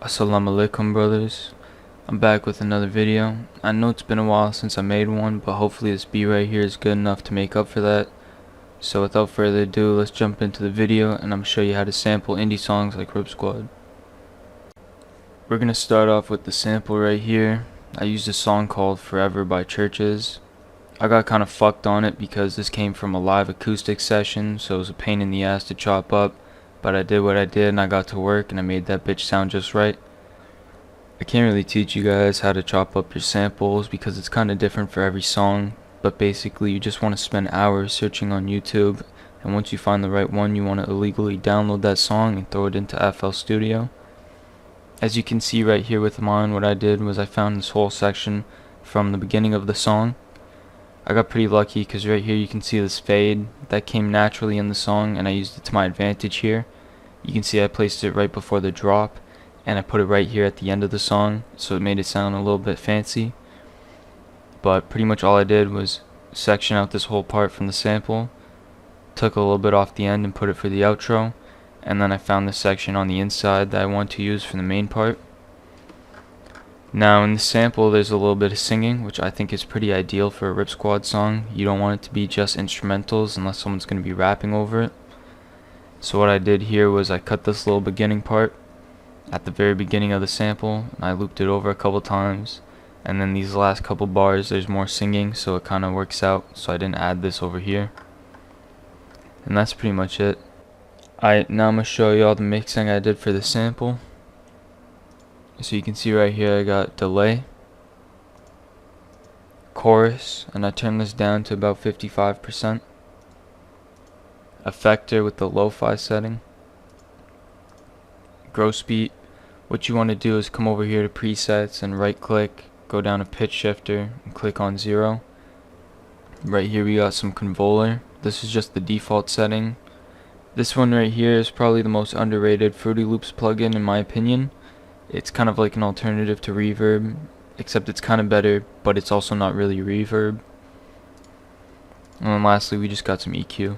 Assalamu alaikum, brothers. I'm back with another video. I know it's been a while since I made one, but hopefully this beat right here is good enough to make up for that. So without further ado, let's jump into the video and I'm going to show you how to sample indie songs like Ripsquad. We're going to start off with the sample right here. I used a song called Forever by Churches. I got kind of fucked on it because this came from a live acoustic session, so it was a pain in the ass to chop up. But I did what I did and I got to work and I made that bitch sound just right. I can't really teach you guys how to chop up your samples because it's kind of different for every song, but basically you just want to spend hours searching on YouTube, and once you find the right one you want to illegally download that song and throw it into FL Studio. As you can see right here with mine, what I did was I found this whole section from the beginning of the song. I got pretty lucky because right here you can see this fade that came naturally in the song and I used it to my advantage here. You can see I placed it right before the drop and I put it right here at the end of the song, so it made it sound a little bit fancy. But pretty much all I did was section out this whole part from the sample, took a little bit off the end and put it for the outro, and then I found this section on the inside that I want to use for the main part. Now in the sample there's a little bit of singing, which I think is pretty ideal for a Ripsquad song. You don't want it to be just instrumentals unless someone's going to be rapping over it. So what I did here was I cut this little beginning part at the very beginning of the sample and I looped it over a couple times, and then these last couple bars there's more singing, so it kind of works out, so I didn't add this over here. And that's pretty much it. Now I'm going to show you all the mixing I did for the sample. So you can see right here I got delay, chorus, and I turned this down to about 55%. Effector with the lo-fi setting. Gross beat. What you want to do is come over here to presets and right click, go down to pitch shifter and click on 0. Right here we got some convoller. This is just the default setting. This one right here is probably the most underrated Fruity Loops plugin in my opinion. It's kind of like an alternative to reverb, except it's kind of better, but it's also not really reverb. And then lastly we just got some EQ.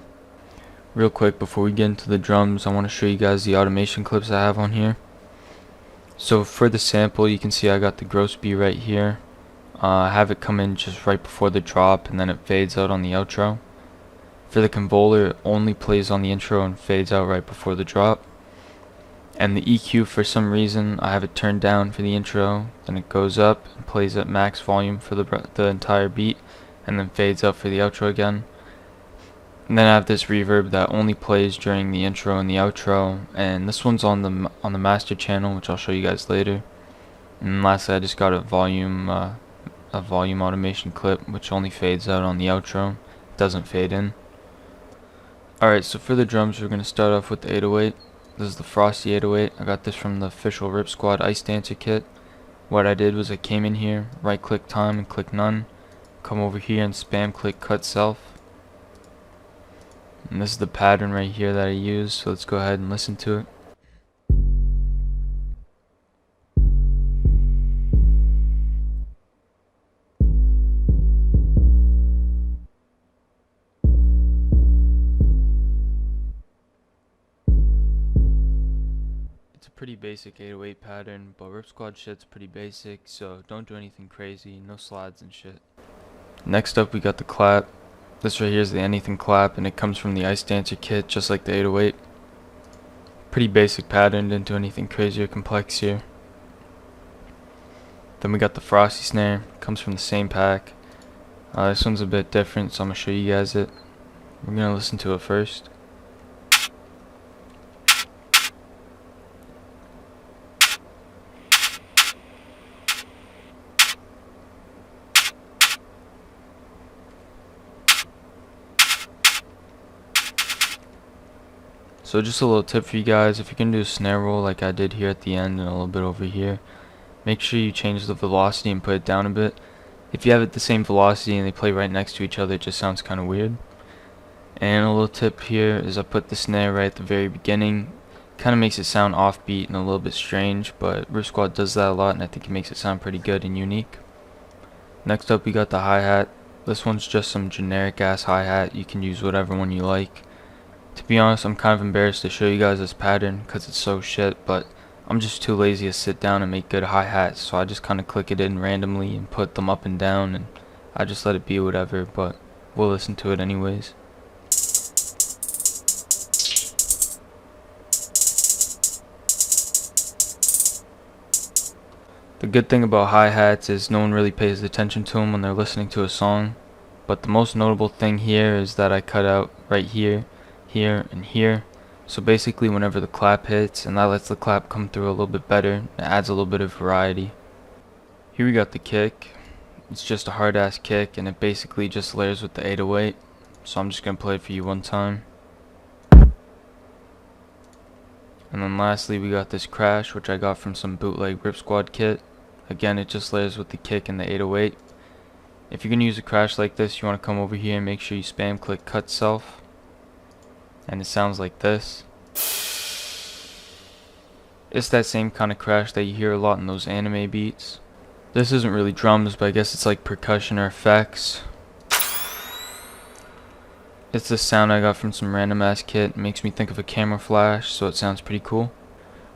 Real quick before we get into the drums, I want to show you guys the automation clips I have on here. So for the sample you can see I got the gross beat right here. I have it come in just right before the drop and then it fades out on the outro. For the convoller it only plays on the intro and fades out right before the drop. And the EQ, for some reason I have it turned down for the intro, then it goes up and plays at max volume for the entire beat and then fades out for the outro again. And then I have this reverb that only plays during the intro and the outro, and this one's on the master channel, which I'll show you guys later. And lastly I just got a volume automation clip which only fades out on the outro, it doesn't fade in. Alright, so for the drums we're going to start off with the 808. This is the Frosty 808. I got this from the official Ripsquad Ice Dancer kit. What I did was I came in here, right click time and click none, come over here and spam click cut self. And this is the pattern right here that I use, so let's go ahead and listen to it. It's a pretty basic 808 pattern, but Ripsquad shit's pretty basic, so don't do anything crazy, no slides and shit. Next up we got the clap. This right here is the anything clap and it comes from the Ice Dancer kit just like the 808. Pretty basic pattern, didn't do anything crazy or complex here. Then we got the Frosty snare, comes from the same pack. This one's a bit different, so I'm going to show you guys it. We're going to listen to it first. So just a little tip for you guys, if you're going to do a snare roll like I did here at the end and a little bit over here, make sure you change the velocity and put it down a bit. If you have it the same velocity and they play right next to each other, it just sounds kind of weird. And a little tip here is I put the snare right at the very beginning. Kind of makes it sound offbeat and a little bit strange, but Ripsquad does that a lot and I think it makes it sound pretty good and unique. Next up we got the hi-hat. This one's just some generic ass hi-hat, you can use whatever one you like. To be honest, I'm kind of embarrassed to show you guys this pattern because it's so shit, but I'm just too lazy to sit down and make good hi-hats, so I just kind of click it in randomly and put them up and down, and I just let it be whatever, but we'll listen to it anyways. The good thing about hi-hats is no one really pays attention to them when they're listening to a song, but the most notable thing here is that I cut out right here, here, and here. So basically whenever the clap hits, and that lets the clap come through a little bit better, it adds a little bit of variety. Here we got the kick. It's just a hard ass kick, and it basically just layers with the 808. So I'm just going to play it for you one time. And then lastly we got this crash, which I got from some bootleg Ripsquad kit. Again, it just layers with the kick and the 808. If you're going to use a crash like this, you want to come over here and make sure you spam click cut self. And it sounds like this. It's that same kind of crash that you hear a lot in those anime beats. This isn't really drums, but I guess it's like percussion or effects. It's the sound I got from some random ass kit. It makes me think of a camera flash, so it sounds pretty cool.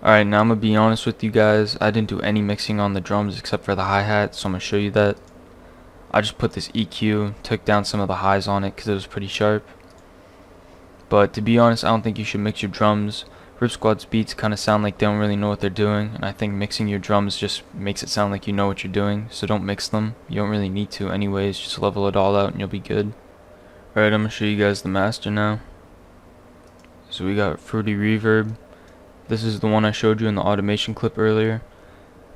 Alright, now I'm going to be honest with you guys. I didn't do any mixing on the drums except for the hi-hat, so I'm going to show you that. I just put this EQ, took down some of the highs on it because it was pretty sharp. But to be honest, I don't think you should mix your drums. Ripsquad's beats kind of sound like they don't really know what they're doing, and I think mixing your drums just makes it sound like you know what you're doing, so don't mix them. You don't really need to anyways, just level it all out and you'll be good. Alright, I'm going to show you guys the master now. So we got Fruity Reverb. This is the one I showed you in the automation clip earlier.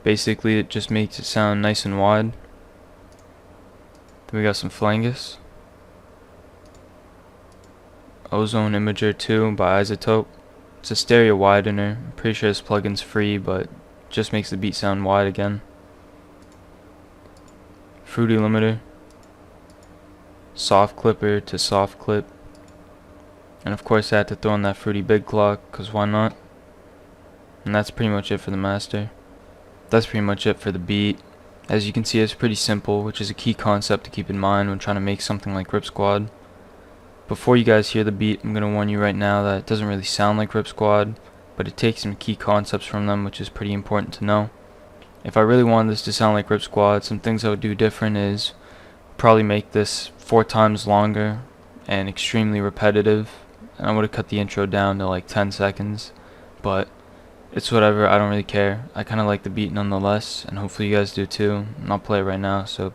Basically it just makes it sound nice and wide. Then we got some Flangus. Ozone Imager 2 by Isotope. It's a stereo widener. I'm pretty sure this plugin's free, but just makes the beat sound wide again. Fruity Limiter. Soft Clipper to Soft Clip. And of course I had to throw in that Fruity Big Clock, cause why not? And that's pretty much it for the master. That's pretty much it for the beat. As you can see, it's pretty simple, which is a key concept to keep in mind when trying to make something like Ripsquad. Before you guys hear the beat, I'm going to warn you right now that it doesn't really sound like Ripsquad, but it takes some key concepts from them, which is pretty important to know. If I really wanted this to sound like Ripsquad, some things I would do different is probably make this 4 times longer and extremely repetitive, and I would have cut the intro down to like 10 seconds, but it's whatever, I don't really care. I kind of like the beat nonetheless, and hopefully you guys do too, and I'll play it right now, so